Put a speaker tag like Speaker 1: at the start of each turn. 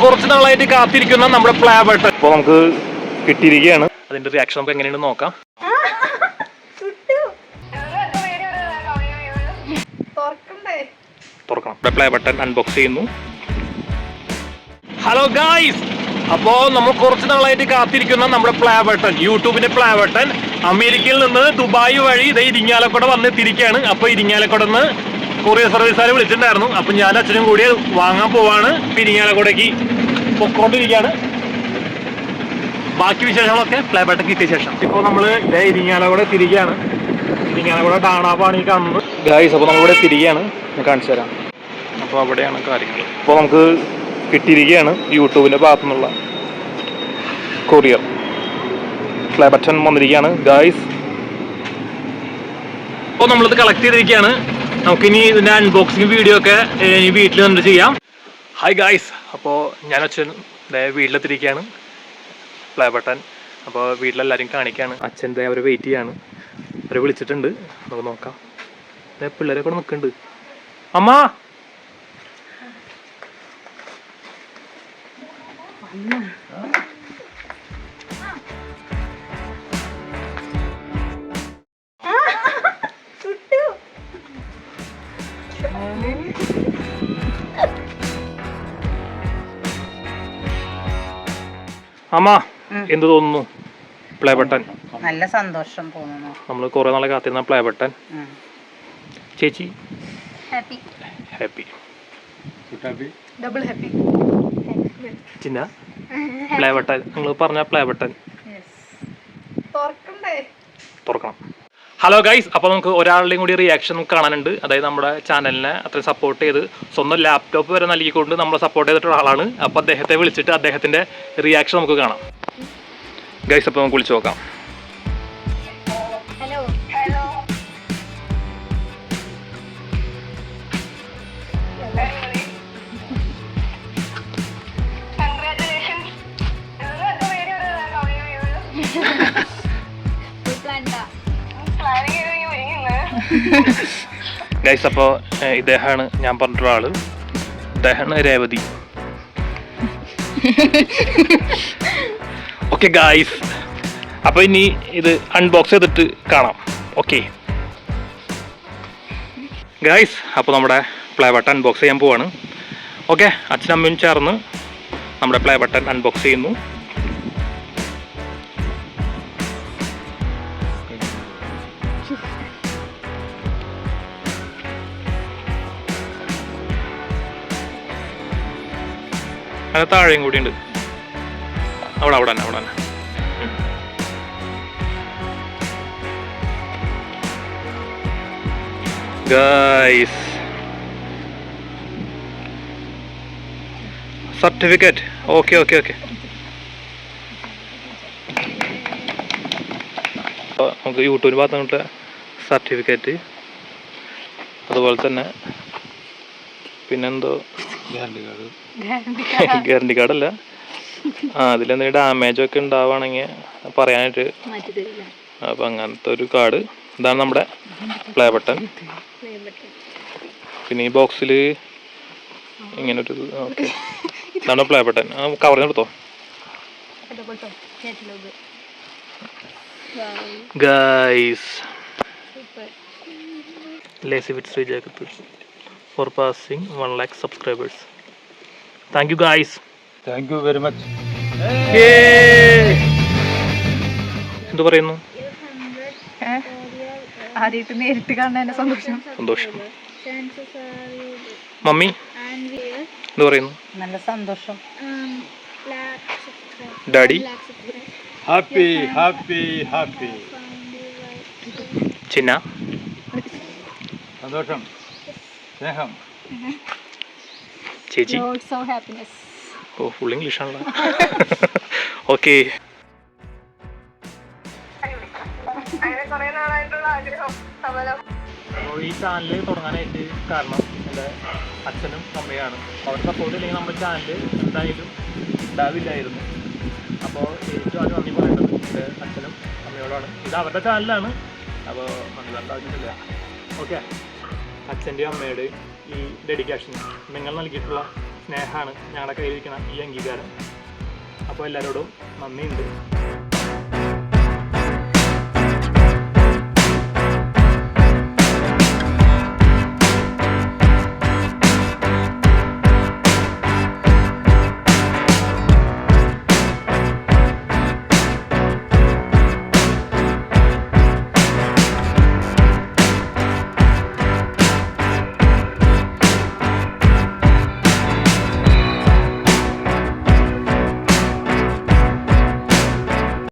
Speaker 1: കുറച്ച് നാളായിട്ട് കാത്തിരിക്കുന്ന നമ്മുടെ പ്ലേ ബട്ടൺ ഇപ്പോൾ നമുക്ക് കിട്ടിയിരിക്കുകയാണ്. അതിന്റെ റിയാക്ഷൻ നമുക്ക് എങ്ങനെയാണെന്ന് നോക്കാം. തുറക്കണം. പ്ലേ ബട്ടൺ അൺബോക്സ് ചെയ്യുന്നു. ഹലോ ഗായ്സ്, അപ്പോൾ നമ്മൾ കുറച്ച് നാളായിട്ട് കാത്തിരിക്കുന്ന നമ്മുടെ പ്ലേ ബട്ടൺ, യൂട്യൂബിന്റെ പ്ലേ ബട്ടൺ അമേരിക്കയിൽ നിന്ന് ദുബായ് വഴി ഇതേ ഇരിങ്ങാലക്കുട വന്ന് എത്തിയിരിക്കുകയാണ്. അപ്പോൾ ഇരിങ്ങാലക്കുട നിന്ന് കൊറിയർ സർവീസുകാരെ വിളിച്ചിട്ടുണ്ടായിരുന്നു. അപ്പം ഞാൻ അച്ഛനും കൂടി വാങ്ങാൻ പോവാണ്. ഇരിങ്ങാലക്കുടയ്ക്ക് പൊക്കോണ്ടിരിക്കുകയാണ്. ബാക്കി വിശേഷങ്ങളൊക്കെ പ്ലേ ബട്ടൺ കിട്ടിയ ശേഷം. ഇപ്പോൾ നമ്മൾ ഇതേ ഇരിങ്ങാലക്കുട തിരികെയാണ്. ഇരിങ്ങാലക്കുട ഡാണാപ്പാണ് ഈ കാണുന്നത് ഗായ്സ്. അപ്പോൾ നമ്മളിവിടെ തിരികെയാണ്, ഞാൻ കാണിച്ചു തരാം. അപ്പോൾ അവിടെയാണ് കാര്യങ്ങൾ. ഇപ്പോൾ നമുക്ക് കിട്ടിയിരിക്കുകയാണ് യൂട്യൂബിൻ്റെ ഭാഗത്തു നിന്നുള്ള കൊറിയർ പ്ലേ ബട്ടൺ വന്നിരിക്കുകയാണ് ഗായ്സ്. അപ്പോൾ നമ്മളിത് കളക്ട് ചെയ്തിരിക്കുകയാണ്. നമുക്കിനി ഇതിൻ്റെ അൺബോക്സിങ് വീഡിയോ ഒക്കെ ഇനി വീട്ടിൽ നിന്ന് ചെയ്യാം. ഹായ് ഗായ്സ്, അപ്പോൾ ഞാൻ അച്ഛൻ വീട്ടിലെത്തിരിക്കുകയാണ് പ്ലേ ബട്ടൺ. അപ്പോൾ വീട്ടിലെല്ലാവരും കാണിക്കുകയാണ്. അച്ഛൻ അവരെ വെയിറ്റ് ചെയ്യാണ്. അവരെ വിളിച്ചിട്ടുണ്ട്, നമുക്ക് നോക്കാം. പിള്ളേരെ കൂടെ നിൽക്കുന്നുണ്ട്. അമ്മ അമ്മ എന്ത് തോന്നുന്നു പ്ലേ ബട്ടൺ?
Speaker 2: നല്ല സന്തോഷം തോന്നുന്നു.
Speaker 1: നമ്മൾ കുറെ നാളെ കാത്തിരുന്ന പ്ലേ ബട്ടൺ. ചേച്ചി
Speaker 2: ഹാപ്പി
Speaker 1: ഹാപ്പി
Speaker 2: ഡബിൾ ഹാപ്പി.
Speaker 1: ചിന്ന പ്ലേ ബട്ടൺ നിങ്ങൾ പറഞ്ഞ പ്ലേ ബട്ടൺ തുറക്കണം. ഹലോ ഗൈസ്, അപ്പോൾ നമുക്ക് ഒരാളുടെയും കൂടി റിയാക്ഷൻ നമുക്ക് കാണാനുണ്ട്. അതായത് നമ്മുടെ ചാനലിനെ അത്രയും സപ്പോർട്ട് ചെയ്ത് സ്വന്തം ലാപ്ടോപ്പ് വരെ നൽകിക്കൊണ്ട് നമ്മളെ സപ്പോർട്ട് ചെയ്തിട്ടുള്ള ആളാണ്. അപ്പോൾ അദ്ദേഹത്തെ വിളിച്ചിട്ട് അദ്ദേഹത്തിൻ്റെ റിയാക്ഷൻ നമുക്ക് കാണാം ഗൈസ്. അപ്പോൾ നമുക്ക് വിളിച്ചു നോക്കാം. ഗൈസ്, അപ്പോൾ ഇദ്ദേഹമാണ് ഞാൻ പറഞ്ഞിട്ടുള്ള ആള്. ഇദ്ദേഹമാണ് രേവതി. ഓക്കെ ഗൈസ്, അപ്പോൾ ഇനി ഇത് അൺബോക്സ് ചെയ്തിട്ട് കാണാം. ഓക്കെ ഗൈസ്, അപ്പോൾ നമ്മുടെ പ്ലേ ബട്ടൺ അൺബോക്സ് ചെയ്യാൻ പോവാണ്. ഓക്കെ, അച്ഛനും അമ്മയും ചേർന്ന് നമ്മുടെ പ്ലേ ബട്ടൺ അൺബോക്സ് ചെയ്യുന്നു. അത് താഴെയും കൂടി ഉണ്ട്. അവിടെ തന്നെ ഗൈസ്. സർട്ടിഫിക്കറ്റ്. ഓക്കെ നമുക്ക് യൂട്യൂബിന് ഭാഗത്തുനിന്നുള്ള സർട്ടിഫിക്കറ്റ്, അതുപോലെ തന്നെ പിന്നെന്തോ ഗ്യാരണ്ടി കാർഡല്ല, അതിലെന്തെങ്കിലും ഡാമേജൊക്കെ ഉണ്ടാവുകയാണെങ്കിൽ പറയാനായിട്ട്. അപ്പം അങ്ങനത്തെ ഒരു കാർഡ്. ഇതാണ് നമ്മുടെ പ്ലേ ബട്ടൺ. പിന്നെ ഈ ബോക്സിൽ ഇങ്ങനൊരു ഓക്കെ, ഇതാണ് പ്ലേ ബട്ടൺ. കവറിന് എടുത്തോ ഗൈസ്. ലേസി വിത്ത് ശ്രീജാക്കത്ത് for passing 1 lakh subscribers. Thank you guys.
Speaker 3: Thank you very much.
Speaker 1: എന്തു പറയുന്നു?
Speaker 2: ആദ്യമായിട്ട് നേരിട്ട് കാണാൻ സന്തോഷം.
Speaker 1: മമ്മി എന്തു പറയുന്നു?
Speaker 2: നല്ല സന്തോഷം.
Speaker 1: Daddy
Speaker 3: happy.
Speaker 1: ചിന്ന
Speaker 3: സന്തോഷം, സ്നേഹം.
Speaker 1: ചേച്ചി ഓ ഫുൾ ഇംഗ്ലീഷ് ആണല്ലോ. ഓക്കെ, ഈ ചാനൽ തുടങ്ങാനായിട്ട് കാരണം എൻ്റെ അച്ഛനും അമ്മയാണ്. അവർ സപ്പോർട്ട് ഇല്ലെങ്കിൽ നമ്മുടെ ചാനൽ എന്തായാലും ഉണ്ടാവില്ലായിരുന്നു. അപ്പോൾ ഏറ്റവും ആദ്യം നന്ദി പറയേണ്ടത് എൻ്റെ അച്ഛനും അമ്മയോടാണ്. ഇത് അവരുടെ ചാനലാണ്, അപ്പോൾ നന്ദി പറയേണ്ട ആവശ്യമില്ല. ഓക്കെ, അച്ഛൻ്റെയും അമ്മയുടെയും ഈ ഡെഡിക്കേഷൻ, നിങ്ങൾ നൽകിയിട്ടുള്ള സ്നേഹമാണ് ഞങ്ങളുടെ കയ്യിലിരിക്കുന്ന ഈ അംഗീകാരം. അപ്പോൾ എല്ലാവരോടും നന്ദിയുണ്ട്.